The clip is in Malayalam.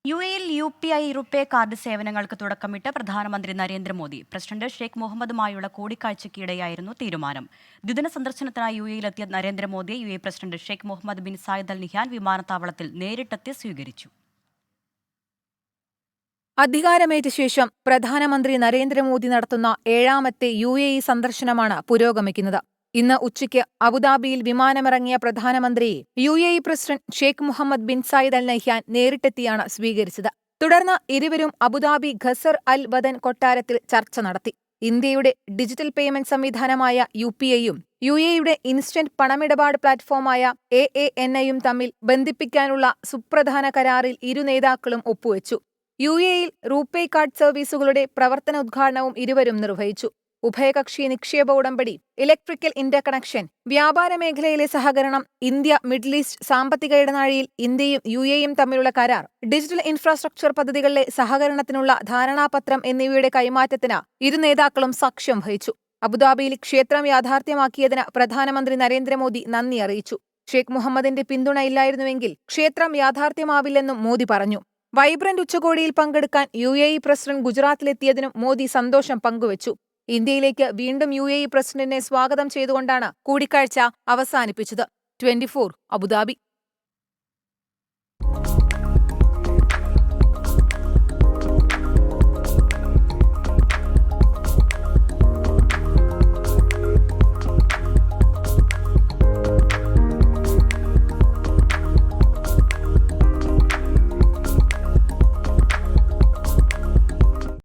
യുഎഇയിൽ യുപിഐ റുപേ കാർഡ് സേവനങ്ങൾക്ക് തുടക്കമിട്ട് പ്രധാനമന്ത്രി നരേന്ദ്രമോദി. പ്രസിഡന്റ് ഷെയ്ഖ് മുഹമ്മദുമായുള്ള കൂടിക്കാഴ്ചയ്ക്കിടെയായിരുന്നു തീരുമാനം. ദ്വിദിന സന്ദർശനത്തിനായി യുഎഇയിലെത്തിയ നരേന്ദ്രമോദിയെ UAE president Sheikh Mohammed bin Zayed Al Nahyan വിമാനത്താവളത്തിൽ നേരിട്ടെത്തി സ്വീകരിച്ചു. അധികാരമേറ്റ ശേഷം പ്രധാനമന്ത്രി നരേന്ദ്രമോദി നടത്തുന്ന 7ാമത്തെ യുഎഇ സന്ദർശനമാണ് പുരോഗമിക്കുന്നത്. ഇന്ന് ഉച്ചയ്ക്ക് അബുദാബിയിൽ വിമാനമിറങ്ങിയ പ്രധാനമന്ത്രിയെ UAE president Sheikh Mohammed bin Zayed Al Nahyan നേരിട്ടെത്തിയാണ് സ്വീകരിച്ചത്. തുടർന്ന് ഇരുവരും അബുദാബി ഖസർ അൽ വദൻ കൊട്ടാരത്തിൽ ചർച്ച നടത്തി. ഇന്ത്യയുടെ ഡിജിറ്റൽ പേയ്മെന്റ് സംവിധാനമായ യുപിഐയും യുഎഇയുടെ ഇൻസ്റ്റന്റ് പണമിടപാട് പ്ലാറ്റ്ഫോമായ എഎൻഐയും തമ്മിൽ ബന്ധിപ്പിക്കാനുള്ള സുപ്രധാന കരാറിൽ ഇരു നേതാക്കളും ഒപ്പുവെച്ചു. യുഎഇയിൽ റൂപേ കാർഡ് സർവീസുകളുടെ പ്രവർത്തനോദ്ഘാടനവും ഇരുവരും നിർവഹിച്ചു. ഉഭയകക്ഷി നിക്ഷേപ ഉടമ്പടി, ഇലക്ട്രിക്കൽ ഇന്റർകണക്ഷൻ, വ്യാപാര മേഖലയിലെ സഹകരണം, ഇന്ത്യ മിഡിൽ ഈസ്റ്റ് സാമ്പത്തിക ഇടനാഴിയിൽ ഇന്ത്യയും യുഎഇയും തമ്മിലുള്ള കരാർ, ഡിജിറ്റൽ ഇൻഫ്രാസ്ട്രക്ചർ പദ്ധതികളിലെ സഹകരണത്തിനുള്ള ധാരണാപത്രം എന്നിവയുടെ കൈമാറ്റത്തിന് ഇരു നേതാക്കളും സാക്ഷ്യം വഹിച്ചു. അബുദാബിയിൽ ക്ഷേത്രം യാഥാർത്ഥ്യമാക്കിയതിന് പ്രധാനമന്ത്രി നരേന്ദ്രമോദി നന്ദി അറിയിച്ചു. ഷെയ്ഖ് മുഹമ്മദിന്റെ പിന്തുണ ഇല്ലായിരുന്നുവെങ്കിൽ ക്ഷേത്രം യാഥാർത്ഥ്യമാവില്ലെന്നും മോദി പറഞ്ഞു. വൈബ്രന്റ് ഉച്ചകോടിയിൽ പങ്കെടുക്കാൻ യുഎഇ പ്രസിഡന്റ് ഗുജറാത്തിലെത്തിയതിനും മോദി സന്തോഷം പങ്കുവച്ചു. ഇന്ത്യയിലേക്ക് വീണ്ടും യുഎഇ പ്രസിഡന്റിനെ സ്വാഗതം ചെയ്തുകൊണ്ടാണ് കൂടിക്കാഴ്ച അവസാനിപ്പിച്ചത്. 24 അബുദാബി.